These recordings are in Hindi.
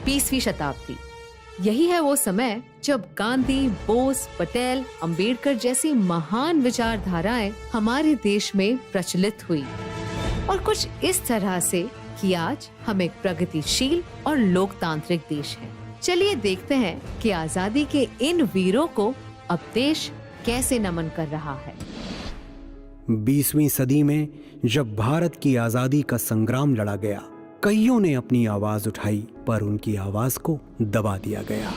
20वीं शताब्दी। यही है वो समय जब गांधी, बोस, पटेल, अंबेडकर जैसी महान विचारधाराएं हमारे देश में प्रचलित हुई और कुछ इस तरह से कि आज हम एक प्रगतिशील और लोकतांत्रिक देश हैं। चलिए देखते हैं कि आजादी के इन वीरों को अब देश कैसे नमन कर रहा है। 20वीं सदी में जब भारत की आजादी का संग्राम लड़ा गया, कईयों ने अपनी आवाज उठाई, पर उनकी आवाज को दबा दिया गया।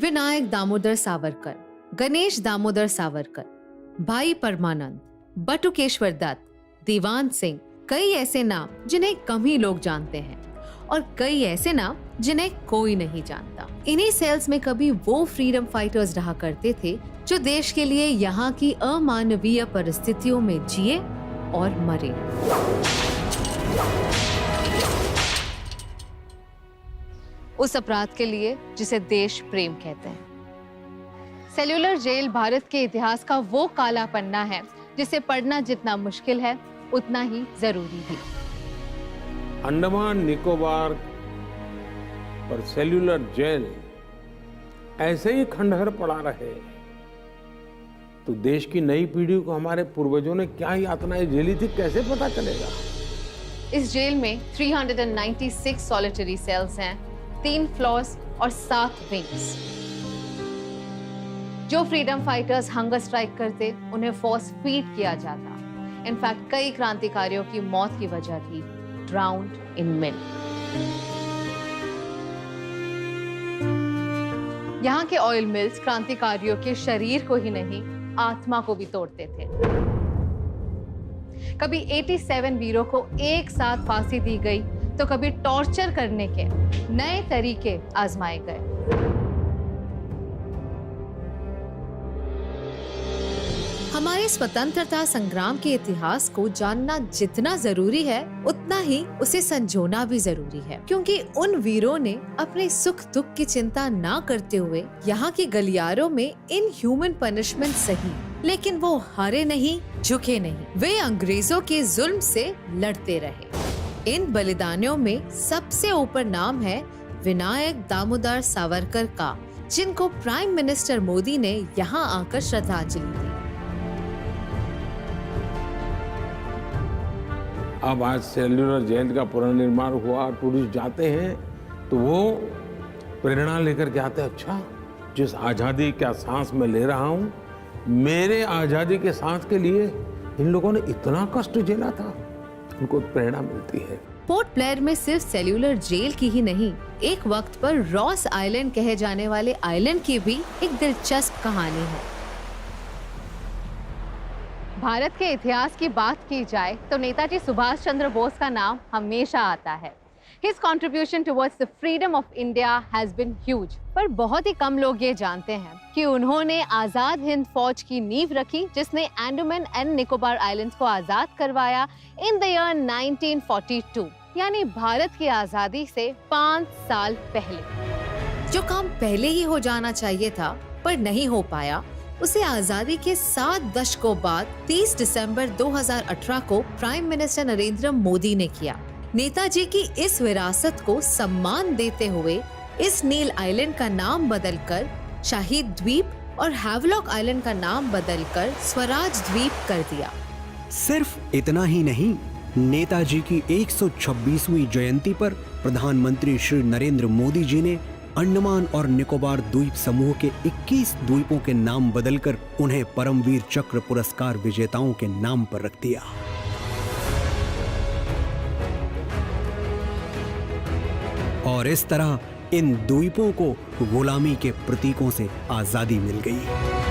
विनायक दामोदर सावरकर, गणेश दामोदर सावरकर, भाई परमानंद, बटुकेश्वर दत्त, दीवान सिंह, कई ऐसे नाम जिन्हें कम ही लोग जानते हैं और कई ऐसे नाम जिन्हें कोई नहीं जानता। इन्हीं सेल्स में कभी वो फ्रीडम फाइटर्स रहा करते थे जो देश के लिए यहाँ की अमानवीय परिस्थितियों में जिए और मरे। उस अपराध के लिए जिसे देश प्रेम कहते हैं। सेल्यूलर जेल भारत के इतिहास का वो काला पन्ना है जिसे पढ़ना जितना मुश्किल है उतना ही जरूरी भी। अंडमान निकोबार पर सेल्यूलर जेल ऐसे ही खंडहर पड़ा रहे तो देश की नई पीढ़ी को हमारे पूर्वजों ने क्या यातनाएं झेली थी कैसे पता चलेगा। इस जेल में 396 सॉलिटरी सेल्स हैं, 3 फ्लोर्स और 7 विंग्स। जो फ्रीडम फाइटर्स हंगर स्ट्राइक करते उन्हें फोर्स फीड किया जाता। इनफैक्ट कई क्रांतिकारियों की मौत की वजह थी ड्राउन्ड इन मिल। यहाँ के ऑयल मिल्स क्रांतिकारियों के शरीर को ही नहीं आत्मा को भी तोड़ते थे। कभी 87 वीरों को एक साथ फांसी दी गई तो कभी टॉर्चर करने के नए तरीके आजमाए गए। हमारे स्वतंत्रता संग्राम के इतिहास को जानना जितना जरूरी है उतना ही उसे संजोना भी जरूरी है, क्योंकि उन वीरों ने अपने सुख दुख की चिंता ना करते हुए यहाँ के गलियारों में इन ह्यूमन पनिशमेंट सही, लेकिन वो हारे नहीं, झुके नहीं। वे अंग्रेजों के जुल्म से लड़ते रहे। इन बलिदानियों में सबसे ऊपर नाम है विनायक दामोदर सावरकर का, जिनको प्राइम मिनिस्टर मोदी ने यहाँ आकर श्रद्धांजलि दी। अब आज सेल्यूलर जेल का पुनर्निर्माण हुआ, टूरिस्ट जाते हैं तो वो प्रेरणा लेकर के आते हैं, अच्छा जिस आज़ादी का सांस मैं ले रहा हूँ, मेरे आज़ादी के सांस के लिए इन लोगों ने इतना कष्ट झेला था, उनको प्रेरणा मिलती है। पोर्ट ब्लेयर में सिर्फ सेल्यूलर जेल की ही नहीं, एक वक्त पर रॉस आइलैंड कहे जाने वाले आइलैंड की भी एक दिलचस्प कहानी है। भारत के इतिहास की बात की जाए तो नेताजी सुभाष चंद्र बोस का नाम हमेशा आता है। His contribution towards the freedom of India has been huge। पर बहुत ही कम लोग ये जानते हैं कि उन्होंने आजाद हिंद फौज की नींव रखी, जिसने अंडमान एंड निकोबार आइलैंड्स को आजाद करवाया इन द ईयर 1942, यानी भारत की आजादी से 5 साल पहले। जो काम पहले ही हो जाना चाहिए था पर नहीं हो पाया, उसे आजादी के 7 दशकों बाद 30 दिसंबर 2018 को प्राइम मिनिस्टर नरेंद्र मोदी ने किया। नेताजी की इस विरासत को सम्मान देते हुए इस नील आइलैंड का नाम बदलकर शहीद द्वीप और हैवलॉक आइलैंड का नाम बदलकर स्वराज द्वीप कर दिया। सिर्फ इतना ही नहीं, नेताजी की 126वीं जयंती पर प्रधानमंत्री श्री नरेंद्र मोदी जी ने अंडमान और निकोबार द्वीप समूह के 21 द्वीपों के नाम बदलकर उन्हें परमवीर चक्र पुरस्कार विजेताओं के नाम पर रख दिया। और इस तरह इन द्वीपों को गुलामी के प्रतीकों से आजादी मिल गई।